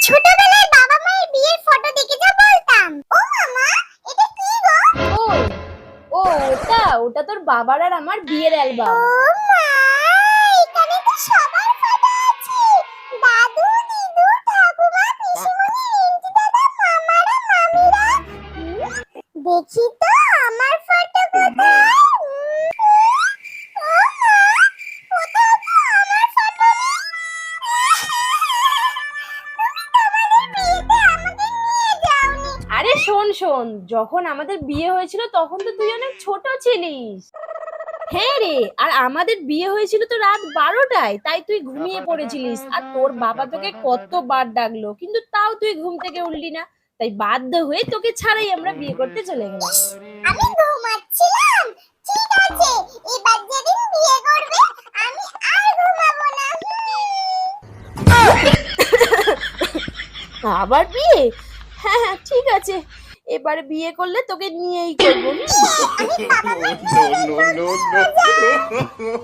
ছোটবেলায় বাবা মায়ের বিয়ের ফটো দেখে যা বলতাম, ও মামা এটা কি গো? ও ও ওটা তোর বাবার আর আমার বিয়ের ও অ্যালবাম। মা, এখানে তো সবার ফটো আছে, দাদু দিদু ঠাকুমা পিসিমণি রিন্টি দাদা মামারা মামিরা। দেখি তো আমার ফটো কোথায়? ও মা, কোথাও তো আমার ফটো নেই। তুমি তোমাদের বিয়েতে আমাকে নিয়ে যাওনি। আরে শোন শোন, যখন আমাদের বিয়ে হয়েছিল তখন তো তুই অনেক ছোট ছিলিস। হ্যাঁ রে, আর আমাদের বিয়ে হয়েছিল তো রাত 12টায়, তাই তুই ঘুমিয়ে পড়েছিলিস। আর তোর বাবা তোকে কতবার ডাকলো, কিন্তু তাও তুই ঘুম থেকে উঠলি না। তাই বাধ্য হয়ে তোকে ছাড়াই আমরা বিয়ে করতে চলে গেলাম। আমি ঘুমাচ্ছিলাম। ঠিক আছে, এবার যেদিন বিয়ে করবে আমি আর ঘুমাবো না। আবার বিয়ে? হ্যাঁ হ্যাঁ, ঠিক আছে, এবার বিয়ে করলে তোকে নিয়েই করবো। আমি বাবা মাকে no, no, no, no.